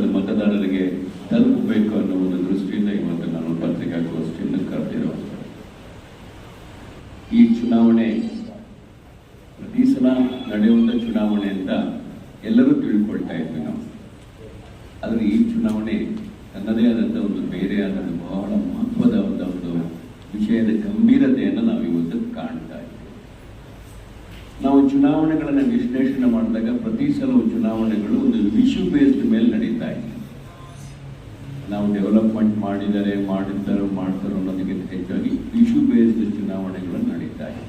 ಭಾಗದ ಮತದಾರರಿಗೆ ತಲುಪಬೇಕು ಅನ್ನೋ ಒಂದು ದೃಷ್ಟಿಯಿಂದ ಇವತ್ತು ನಾನು ಪತ್ರಿಕಾಗೋಷ್ಠಿಯನ್ನು ಕರೆದಿರುವಂಥದ್ದು. ಈ ಚುನಾವಣೆ ಪ್ರತಿ ಸಲ ನಡೆಯುವಂಥ ಚುನಾವಣೆ ಅಂತ ಎಲ್ಲರೂ ತಿಳ್ಕೊಳ್ತಾ ಇದ್ವಿ ನಾವು. ಆದರೆ ಈ ಚುನಾವಣೆ ತನ್ನದೇ ಆದಂಥ ಒಂದು ಬೇರೆಯಾದ ಬಹಳ ಮಹತ್ವದ ಒಂದು ವಿಷಯದ ಗಂಭೀರತೆಯನ್ನು ನಾವು ಇವತ್ತು ಕಾಣ್ತಾ ಇದ್ದೀವಿ. ನಾವು ಚುನಾವಣೆಗಳನ್ನು ವಿಶ್ಲೇಷಣೆ ಮಾಡಿದಾಗ ಪ್ರತಿ ಸಲವು ಚುನಾವಣೆಗಳು ಒಂದು ಇಶ್ಯೂ ಬೇಸ್ಡ್ ಮೇಲೆ ನಡೀತಾ ಇದೆ. ನಾವು ಡೆವಲಪ್ಮೆಂಟ್ ಮಾಡ್ತಾರೋ ಅನ್ನೋದಕ್ಕಿಂತ ಹೆಚ್ಚಾಗಿ ಇಶ್ಯೂ ಬೇಸ್ಡ್ ಚುನಾವಣೆಗಳು ನಡೀತಾ ಇದೆ.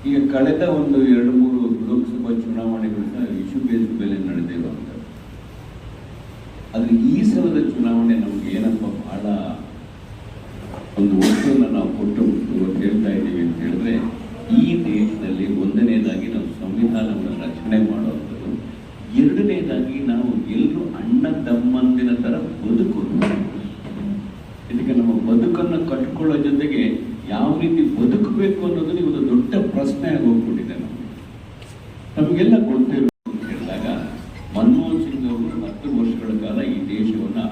ಈಗ ಕಳೆದ ಒಂದು 2-3 ಲೋಕಸಭಾ ಚುನಾವಣೆಗಳು ಸಹ ಇಶ್ಯೂ ಬೇಸ್ಡ್ ಮೇಲೆ ನಡೆದಿರುವಂಥದ್ದು. ಆದರೆ ಈ ಸಲದ ಚುನಾವಣೆ ನಮ್ಗೆ ಏನಪ್ಪ ಬಹಳ ಒಂದು ವಸ್ತುವನ್ನು ನಾವು ಕೊಟ್ಟು ಹೇಳ್ತಾ ಇದ್ದೀವಿ ಅಂತ ಹೇಳಿದ್ರೆ, ಈ ದೇಶದಲ್ಲಿ ಒಂದನೇದಾಗಿ ನಾವು ಸಂವಿಧಾನವನ್ನು ರಕ್ಷಣೆ ಮಾಡುವಂಥದ್ದು, ಎರಡನೇದಾಗಿ ನಾವು ಎಲ್ಲರೂ ಅಣ್ಣ ತಮ್ಮಂದಿನ ಥರ ಬದುಕೋದು. ಇದಕ್ಕೆ ನಮ್ಮ ಬದುಕನ್ನು ಕಟ್ಕೊಳ್ಳೋ ಜೊತೆಗೆ ಯಾವ ರೀತಿ ಬದುಕಬೇಕು ಅನ್ನೋದು ಇವತ್ತು ದೊಡ್ಡ ಪ್ರಶ್ನೆ ಆಗೋಗ್ಬಿಟ್ಟಿದೆ. ನಮಗೆಲ್ಲ ಗೊತ್ತಿರೋ ಅಂತ ಹೇಳಿದಾಗ ಮನಮೋಹನ್ ಸಿಂಗ್ ಅವರು 10 ವರ್ಷಗಳ ಕಾಲ ಈ ದೇಶವನ್ನು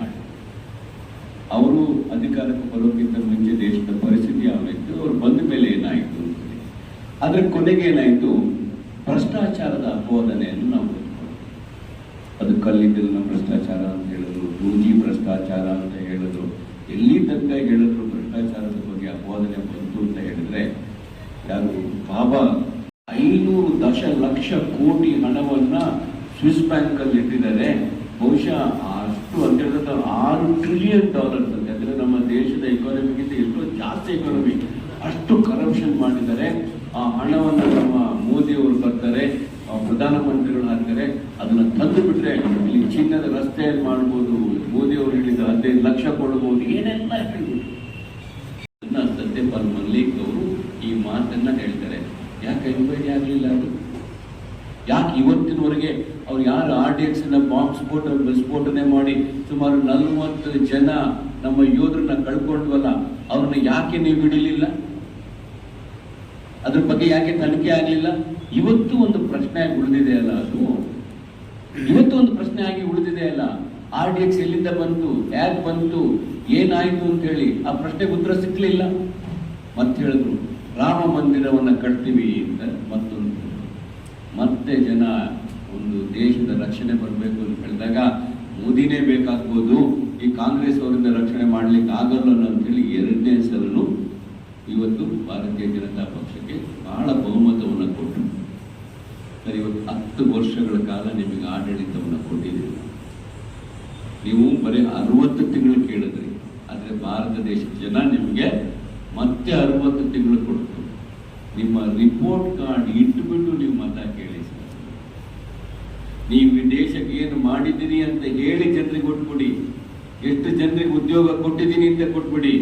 ಅವರು ಅಧಿಕಾರಕ್ಕೆ ಬರೋಕ್ಕಿಂತ ಮುಂಚೆ ದೇಶದ ಪರಿಸ್ಥಿತಿ ಯಾವಾಗಿತ್ತು, ಅವರು ಬಂದ ಮೇಲೆ ಏನಾಯಿತು ಅಂತ ಹೇಳಿ. ಆದರೆ ಕೊನೆಗೆ ಏನಾಯಿತು, ಭ್ರಷ್ಟಾಚಾರದ ಅಪವಾದನೆಯನ್ನು ನಾವು ಗೊತ್ಕೊಂಡು, ಅದು ಕಲ್ಲಿದ್ದಲಿನ ಭ್ರಷ್ಟಾಚಾರ ಅಂತ ಹೇಳಿದ್ರು, 2G ಭ್ರಷ್ಟಾಚಾರ ಅಂತ ಹೇಳಿದ್ರು, ಎಲ್ಲಿ ತನಕ ಹೇಳಿದ್ರು ಭ್ರಷ್ಟಾಚಾರದ ಬಗ್ಗೆ ಅಪವಾದನೆ ಬಂತು ಅಂತ ಹೇಳಿದ್ರೆ, ಯಾರು ಬಾಬಾ 500 ದಶಲಕ್ಷ ಕೋಟಿ ಹಣವನ್ನ ಸ್ವಿಸ್ ಬ್ಯಾಂಕ್ ಅಲ್ಲಿ ಇಟ್ಟಿದ್ದಾರೆ. ಬಹುಶಃ ಅಷ್ಟು ಅಂತ ಹೇಳಿದ್ರೆ $6 ಟ್ರಿಲಿಯನ್ ಅಂತೆ. ಅಂದ್ರೆ ನಮ್ಮ ದೇಶದ ಎಕಾನಮಿಗಿಂತ ಎಷ್ಟೋ ಜಾಸ್ತಿ ಎಕಾನಮಿ, ಅಷ್ಟು ಕರಪ್ಷನ್ ಮಾಡಿದ್ದಾರೆ. ಆ ಹಣವನ್ನು ನಮ್ಮ ಮೋದಿ ಅವರು ಬರ್ತಾರೆ, ಪ್ರಧಾನಮಂತ್ರಿಗಳು ಹಾಕ್ತಾರೆ, ಅದನ್ನ ತಂದು ಬಿಟ್ರೆ ಇಲ್ಲಿ ಚಿನ್ನದ ರಸ್ತೆಯಲ್ಲಿ ಮಾಡ್ಬೋದು, ಮೋದಿ ಅವರು ಹೇಳಿದ 15 ಲಕ್ಷ ಕೊಡಬಹುದು, ಏನೆಲ್ಲ ಹೇಳ್ಬಿಟ್ಟು ಸತ್ಯಪಾಲ್ ಮಲ್ಲಿಕ್ ಅವರು ಈ ಮಾತನ್ನ ಹೇಳ್ತಾರೆ. ಯಾಕೆ ಎಂಕ್ವೈರಿ ಆಗಲಿಲ್ಲ? ಅದು ಯಾಕೆ ಇವತ್ತಿನವರೆಗೆ ಅವ್ರು ಯಾರು RDX ಬಾಂಬ್ ಸ್ಫೋಟನೆ ಮಾಡಿ ಸುಮಾರು 40 ಜನ ನಮ್ಮ ಯೋಧರನ್ನ ಕಳ್ಕೊಂಡ್ವಲ್ಲ, ಅವ್ರನ್ನ ಯಾಕೆ ನೀವು ಬಿಡಲಿಲ್ಲ? ಅದ್ರ ಬಗ್ಗೆ ಯಾಕೆ ತನಿಖೆ ಆಗಲಿಲ್ಲ? ಇವತ್ತು ಒಂದು ಪ್ರಶ್ನೆ ಆಗಿ ಉಳಿದಿದೆ ಅಲ್ಲ, ಅದು ಇವತ್ತು ಒಂದು ಪ್ರಶ್ನೆ ಆಗಿ ಉಳಿದಿದೆ ಅಲ್ಲ. RDX ಎಲ್ಲಿಂದ ಬಂತು, ಯಾಕೆ ಬಂತು, ಏನಾಯ್ತು ಅಂತ ಹೇಳಿ ಆ ಪ್ರಶ್ನೆಗೆ ಉತ್ತರ ಸಿಕ್ಕಲಿಲ್ಲ. ಮತ್ತೆ ಹೇಳಿದ್ರು ರಾಮ ಮಂದಿರವನ್ನ ಕಟ್ತೀವಿ ಅಂತ, ಮತ್ತೆ ಜನ ಒಂದು ದೇಶದ ರಕ್ಷಣೆ ಬರಬೇಕು ಅಂತ ಹೇಳಿದಾಗ ಮೋದಿನೇ ಬೇಕಾಗ್ಬೋದು, ಈ ಕಾಂಗ್ರೆಸ್ ಅವರಿಂದ ರಕ್ಷಣೆ ಮಾಡ್ಲಿಕ್ಕೆ ಆಗಲ್ಲ ಅಂತ ಹೇಳಿ 2ನೇ ಸಲನು ಇವತ್ತು ಭಾರತೀಯ ಜನತಾ ಪಕ್ಷಕ್ಕೆ ಬಹಳ ಬಹುಮತವನ್ನು ಕೊಟ್ಟರು. ಸರಿ, ಇವತ್ತು 10 ವರ್ಷಗಳ ಕಾಲ ನಿಮಗೆ ಆಡಳಿತವನ್ನು ಕೊಟ್ಟಿದ್ದೀರಿ. ನೀವು ಬರೀ 60 ತಿಂಗಳು ಕೇಳಿದ್ರಿ, ಆದರೆ ಭಾರತ ದೇಶದ ಜನ ನಿಮಗೆ ಮತ್ತೆ 60 ತಿಂಗಳು ಕೊಡ್ತು. ನಿಮ್ಮ ರಿಪೋರ್ಟ್ ಕಾರ್ಡ್ ಇಟ್ಟುಬಿಟ್ಟು ನೀವು ಮತ ಕೇಳಿ. ನೀವು ಈ ದೇಶಕ್ಕೆ ಏನು ಮಾಡಿದ್ದೀರಿ ಅಂತ ಹೇಳಿ ಜನರಿಗೆ ಕೊಟ್ಬಿಡಿ. ಎಷ್ಟು ಜನರಿಗೆ ಉದ್ಯೋಗ ಕೊಟ್ಟಿದ್ದೀನಿ ಅಂತ ಕೊಟ್ಬಿಡಿ.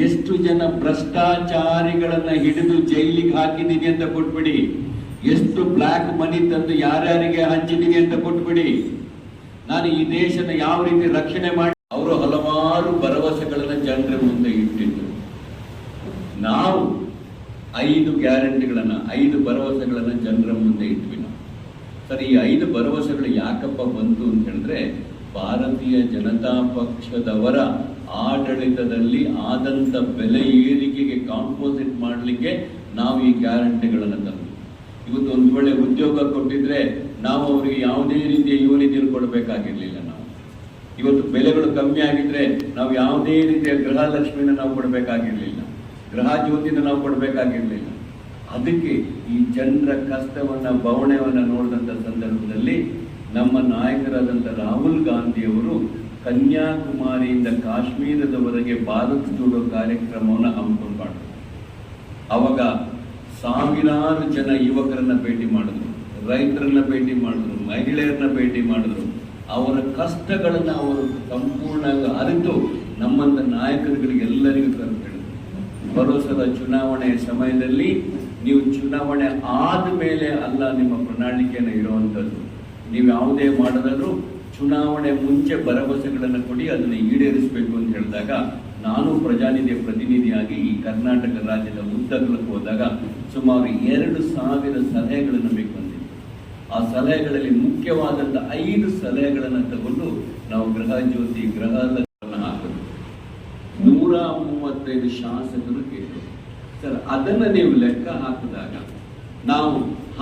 ಎಷ್ಟು ಜನ ಭ್ರಷ್ಟಾಚಾರಿಗಳನ್ನ ಹಿಡಿದು ಜೈಲಿಗೆ ಹಾಕಿದ್ದೀನಿ ಅಂತ ಕೊಟ್ಬಿಡಿ. ಎಷ್ಟು ಬ್ಲ್ಯಾಕ್ ಮನಿ ತಂದು ಯಾರ್ಯಾರಿಗೆ ಹಂಚಿದ್ದೀನಿ ಅಂತ ಕೊಟ್ಬಿಡಿ. ನಾನು ಈ ದೇಶದ ಯಾವ ರೀತಿ ರಕ್ಷಣೆ ಮಾಡಿ, ಅವರು ಹಲವಾರು ಭರವಸೆಗಳನ್ನ ಜನರ ಮುಂದೆ ಇಟ್ಟಿದ್ರು. ನಾವು 5 ಗ್ಯಾರಂಟಿಗಳನ್ನ 5 ಭರವಸೆಗಳನ್ನ ಜನರ ಮುಂದೆ ಇಟ್ವಿ ನಾವು. ಸರಿ, ಈ 5 ಭರವಸೆಗಳು ಯಾಕಪ್ಪ ಬಂತು ಅಂತ ಹೇಳಿದ್ರೆ, ಭಾರತೀಯ ಜನತಾ ಪಕ್ಷದವರ ಆಡಳಿತದಲ್ಲಿ ಆದಂತ ಬೆಲೆ ಏರಿಕೆಗೆ ಕಾಂಪೋಸಿಟ್ ಮಾಡಲಿಕ್ಕೆ ನಾವು ಈ ಗ್ಯಾರಂಟಿಗಳನ್ನು ತಂದು. ಇವತ್ತು ಒಂದು ವೇಳೆ ಉದ್ಯೋಗ ಕೊಟ್ಟಿದ್ರೆ ನಾವು ಅವರಿಗೆ ಯಾವುದೇ ರೀತಿಯ ಯೂನಿಟಿಯನ್ನು ಕೊಡಬೇಕಾಗಿರ್ಲಿಲ್ಲ. ನಾವು ಇವತ್ತು ಬೆಲೆಗಳು ಕಮ್ಮಿ ಆಗಿದ್ರೆ ನಾವು ಯಾವುದೇ ರೀತಿಯ ಗೃಹಲಕ್ಷ್ಮಿನ ನಾವು ಕೊಡಬೇಕಾಗಿರ್ಲಿಲ್ಲ, ಗೃಹ ಜ್ಯೋತಿನ ನಾವು ಕೊಡಬೇಕಾಗಿರ್ಲಿಲ್ಲ. ಅದಕ್ಕೆ ಈ ಜನರ ಕಷ್ಟವನ್ನ ಬವಣೆಯನ್ನ ನೋಡಿದಂಥ ಸಂದರ್ಭದಲ್ಲಿ ನಮ್ಮ ನಾಯಕರಾದಂಥ ರಾಹುಲ್ ಗಾಂಧಿಯವರು ಕನ್ಯಾಕುಮಾರಿಯಿಂದ ಕಾಶ್ಮೀರದವರೆಗೆ ಭಾರತ್ ಜೋಡೋ ಕಾರ್ಯಕ್ರಮವನ್ನು ಹಮ್ಮಿಕೊಂಡು ಮಾಡಿದ್ರು. ಅವಾಗ ಸಾವಿರಾರು ಜನ ಯುವಕರನ್ನ ಭೇಟಿ ಮಾಡಿದ್ರು, ರೈತರನ್ನ ಭೇಟಿ ಮಾಡಿದ್ರು, ಮಹಿಳೆಯರನ್ನ ಭೇಟಿ ಮಾಡಿದ್ರು. ಅವರ ಕಷ್ಟಗಳನ್ನ ಅವರು ಸಂಪೂರ್ಣ ಅರಿತು ನಮ್ಮಂತ ನಾಯಕರುಗಳಿಗೆಲ್ಲರಿಗೂ ಕರೆದು ಬರೋ ಸಲ ಚುನಾವಣೆಯ ಸಮಯದಲ್ಲಿ ನೀವು ಚುನಾವಣೆ ಆದ ಮೇಲೆ ಅಲ್ಲ ನಿಮ್ಮ ಪ್ರಣಾಳಿಕೆಯನ್ನು ಇರುವಂಥದ್ದು. ನೀವು ಯಾವುದೇ ಮಾಡೋದಾದ್ರೂ ಚುನಾವಣೆ ಮುಂಚೆ ಭರವಸೆಗಳನ್ನು ಕೊಡಿ, ಅದನ್ನು ಈಡೇರಿಸಬೇಕು ಅಂತ ಹೇಳಿದಾಗ, ನಾನು ಪ್ರಜಾನಿಧಿಯ ಪ್ರತಿನಿಧಿಯಾಗಿ ಈ ಕರ್ನಾಟಕ ರಾಜ್ಯದ ಉದ್ದಗಲಕ್ಕೆ ಹೋದಾಗ ಸುಮಾರು 2000 ಸಲಹೆಗಳು ನಮಗೆ ಬಂದಿವೆ. ಆ ಸಲಹೆಗಳಲ್ಲಿ ಮುಖ್ಯವಾದಂತ 5 ಸಲಹೆಗಳನ್ನು ತಗೊಂಡು ನಾವು ಗೃಹ ಜ್ಯೋತಿ ಗೃಹವನ್ನು ಹಾಕಿದ್ವಿ. 135 ಶಾಸಕರು ಕೇಳಿದ್ರು. ಸರ್, ಅದನ್ನ ನೀವು ಲೆಕ್ಕ ಹಾಕಿದಾಗ ನಾವು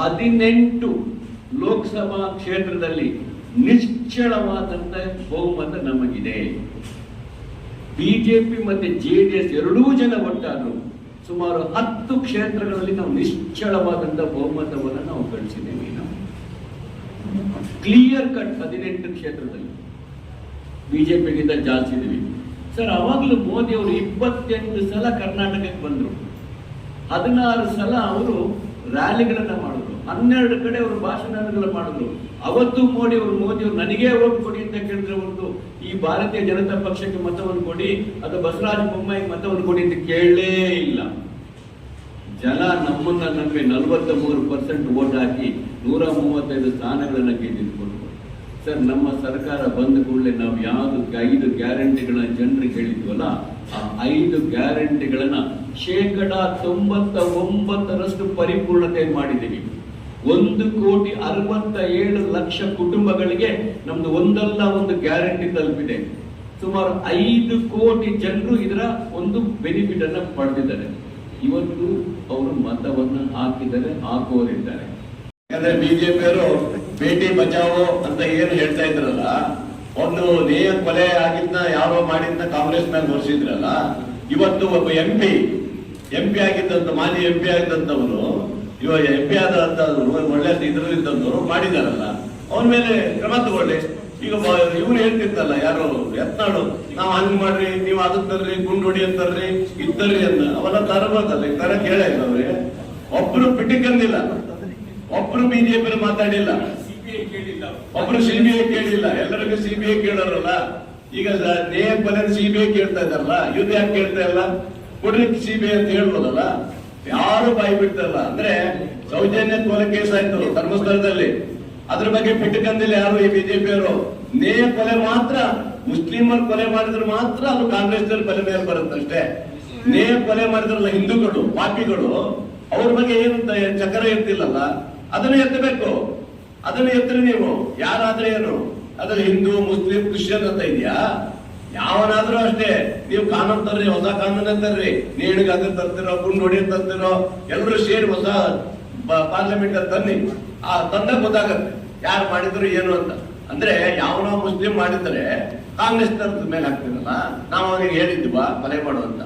18 ಲೋಕಸಭಾ ಕ್ಷೇತ್ರದಲ್ಲಿ ನಿಶ್ಚಳವಾದಂತ ಬಹುಮತ ನಮಗಿದೆ. ಬಿಜೆಪಿ ಮತ್ತೆ ಜೆಡಿಎಸ್ ಎರಡೂ ಜನ ಒಟ್ಟಾದ್ರು ಸುಮಾರು 10 ಕ್ಷೇತ್ರಗಳಲ್ಲಿ ನಾವು ನಿಶ್ಚಳವಾದಂತ ಬಹುಮತವನ್ನು ನಾವು ಗಳಿಸಿದ್ದೇವೆ. ನಾವು ಕ್ಲಿಯರ್ ಕಟ್ 18 ಕ್ಷೇತ್ರದಲ್ಲಿ ಬಿಜೆಪಿಗಿಂತ ಜಾಸ್ತಿ ಇದೀವಿ. ಸರ್, ಅವಾಗಲೂ ಮೋದಿ ಅವರು 28 ಸಲ ಕರ್ನಾಟಕಕ್ಕೆ ಬಂದರು. 16 ಸಲ ಅವರು ರ್ಯಾಲಿಗಳನ್ನ ಮಾಡಿದ್ರು. 12 ಕಡೆ ಅವರು ಭಾಷಣಗಳನ್ನ ಮಾಡಿದ್ರು. ಅವತ್ತು ಮೋದಿ ಅವರು ನನಗೇ ಓಟ್ ಕೊಡಿ ಅಂತ ಕೇಳಿದ್ರೆ ಹೊರತು ಈ ಭಾರತೀಯ ಜನತಾ ಪಕ್ಷಕ್ಕೆ ಮತವನ್ನು ಕೊಡಿ ಅಥವಾ ಬಸವರಾಜ ಬೊಮ್ಮಾಯಿಗೆ ಮತವನ್ನು ಕೊಡಿ ಅಂತ ಕೇಳಲೇ ಇಲ್ಲ. ಜನ ನಮ್ಮನ್ನ ನಂಬಿ 43% ಓಟ್ ಹಾಕಿ 135 ಸ್ಥಾನಗಳನ್ನ ಗೆದ್ದಿಟ್ಕೊಂಡು. ಸರ್, ನಮ್ಮ ಸರ್ಕಾರ ಬಂದ ಕೂಡಲೇ ನಾವು ಯಾವುದು 5 ಗ್ಯಾರಂಟಿಗಳನ್ನ ಜನರಿಗೆ ಹೇಳಿದ್ವಲ್ಲ, ಆ 5 ಗ್ಯಾರಂಟಿಗಳನ್ನ 99% ಪರಿಪೂರ್ಣತೆ ಮಾಡಿದ್ದೀವಿ. 1,67,00,000 ಕುಟುಂಬಗಳಿಗೆ ನಮ್ದು ಒಂದಲ್ಲ ಒಂದು ಗ್ಯಾರಂಟಿ ತಲುಪಿದೆ. ಸುಮಾರು 5 ಕೋಟಿ ಜನರು ಇದರ ಒಂದು ಬೆನಿಫಿಟ್ ಅನ್ನ ಪಡೆದಿದ್ದಾರೆ. ಇವತ್ತು ಅವರು ಮತವನ್ನು ಹಾಕೋರಿದ್ದಾರೆ. ಯಾಕಂದ್ರೆ ಬಿಜೆಪಿಯವರು ಬೇಟಿ ಬಚಾವೋ ಅಂತ ಏನು ಹೇಳ್ತಾ ಇದ್ರಲ್ಲ, ಒಂದು ನೇಯ ಕೊಲೆ ಆಗಿದ್ನ ಯಾರೋ ಮಾಡಿದ್ನ ಕಾಂಗ್ರೆಸ್ ಮೇಲೆ ಹೊರಿಸಿದ್ರಲ್ಲ, ಇವತ್ತು ಒಬ್ಬ ಎಂಪಿ ಆಗಿದ್ದಂತ ಮಾಜಿ ಎಂಪಿ ಆಗಿದ್ದಂತವನು ಇವಾಗ ಎಂಪಿ ಆದಂತವ್ರು ಒಳ್ಳೆ ಇದ್ರಲ್ಲಿದ್ದಂತವ್ರು ಮಾಡಿದಾರಲ್ಲ, ಅವನ ಮೇಲೆ ಕ್ರಮ ತಗೊಳ್ಳಿ. ಈಗ ಇವ್ರು ಹೇಳ್ತಿರ್ತಲ್ಲ, ಯಾರು ಯತ್ನಾಳು, ನಾವ್ ಹಂಗ್ ಮಾಡ್ರಿ, ನೀವು ಅದನ್ನ ತರ್ರಿ, ಗುಂಡೊಡಿ ಅಂತರ್ರಿ, ಇದ್ದರ್ರಿ ಅಂತ ಅವೆಲ್ಲ ತರಬೋದಲ್ಲ. ಈ ತರ ಕೇಳಿಲ್ಲ ಅವ್ರಿಗೆ. ಒಬ್ರು ಪಿಟಿಕಂದಿಲ್ಲ, ಒಬ್ರು ಬಿಜೆಪಿ ಮಾತಾಡಿಲ್ಲ, ಒಬ್ರು ಸಿಬಿಐ ಕೇಳಿಲ್ಲ. ಎಲ್ಲರಿಗೂ ಸಿಬಿಐ ಕೇಳೋರಲ್ಲ. ಈಗ ನೇಹ ಕೊಲೆ ಸಿಬಿಐ ಕೇಳ್ತಾ ಇದಾರಲ್ಲ, ಯುದ್ಧ ಯಾಕೆ ಕೇಳ್ತಾ ಇಲ್ಲ? ಕೊಡ್ರಿ ಸಿಬಿಐ ಅಂತ ಹೇಳ್ಬೋದಲ್ಲ. ಯಾರು ಬಾಯಿ ಬಿಡ್ತಾರಲ್ಲ. ಅಂದ್ರೆ ಸೌಜನ್ಯ ಕೊಲೆ ಕೇಸ್ ಆಯ್ತು ಧರ್ಮಸ್ಥಳದಲ್ಲಿ, ಅದ್ರ ಬಗ್ಗೆ ಪಿಟ್ಟಕಂದಿಲ್ಲ ಯಾರು ಈ ಬಿಜೆಪಿಯವರು. ನೇಹ ಕೊಲೆ ಮಾತ್ರ ಮುಸ್ಲಿಮರು ಕೊಲೆ ಮಾಡಿದ್ರೆ ಮಾತ್ರ ಅದು ಕಾಂಗ್ರೆಸ್ ಕೊಲೆ ಮೇಲೆ ಬರುತ್ತಷ್ಟೇ. ನೇಹ ಕೊಲೆ ಮಾಡಿದ್ರಲ್ಲ ಹಿಂದೂಗಳು, ಪಾಪಿಗಳು, ಅವ್ರ ಬಗ್ಗೆ ಏನು ಚಕ್ರ ಇರ್ತಿಲ್ಲಲ್ಲ, ಅದನ್ನ ಎತ್ತಬೇಕು. ಅದನ್ನ ಎತ್ತರಿ ನೀವು. ಯಾರಾದ್ರೆ ಏನು ಅದ್ರಲ್ಲಿ ಹಿಂದೂ ಮುಸ್ಲಿಂ ಕ್ರಿಶ್ಚಿಯನ್ ಅಂತ ಇದೆಯಾ? ಯಾವನಾದ್ರೂ ಅಷ್ಟೇ. ನೀವು ಕಾನೂನು ತರ್ರಿ, ಹೊಸ ಕಾನೂನ ತರ್ರಿ, ನೇಣಿಗೆ ಅದ್ರ ತರ್ತಿರೋ, ಗುಂಡೊಡಿ ತರ್ತಿರೋ, ಎಲ್ಲರೂ ಸೇರಿ ಹೊಸ ಪಾರ್ಲಿಮೆಂಟ್ ಅಲ್ಲಿ ತನ್ನಿ. ಆ ತಂದಾಗ ಗೊತ್ತಾಗತ್ತೆ ಯಾರು ಮಾಡಿದ್ರು ಏನು ಅಂತ. ಅಂದ್ರೆ ಯಾವನೋ ಮುಸ್ಲಿಂ ಮಾಡಿದ್ರೆ ಕಾಂಗ್ರೆಸ್ ತರದ ಮೇಲೆ ಹಾಕ್ತಿರಲ್ಲ, ನಾವು ಅವನಿಗೆ ಹೇಳಿದ್ವಾ ಕೊಲೆ ಮಾಡುವಂತ.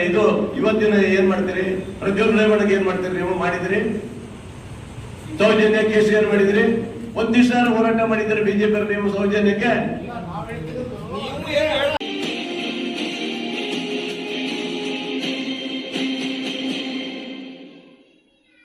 ಇದು ಇವತ್ತಿನ ಏನ್ ಮಾಡ್ತೀರಿ? ಪ್ರಜ್ವಲ್ ರೇವಣ್ಣಿಗೆ ಏನ್ ಮಾಡ್ತೀರಿ? ನೀವು ಮಾಡಿದ್ರಿ. ಸೌಜನ್ಯ ಕೇಸ್ ಏನ್ ಮಾಡಿದ್ರಿ? 1 ದಿವಸ ಹೋರಾಟ ಮಾಡಿದ್ರೆ ಬಿಜೆಪಿ ನೀವು ಸೌಜನ್ಯಕ್ಕೆ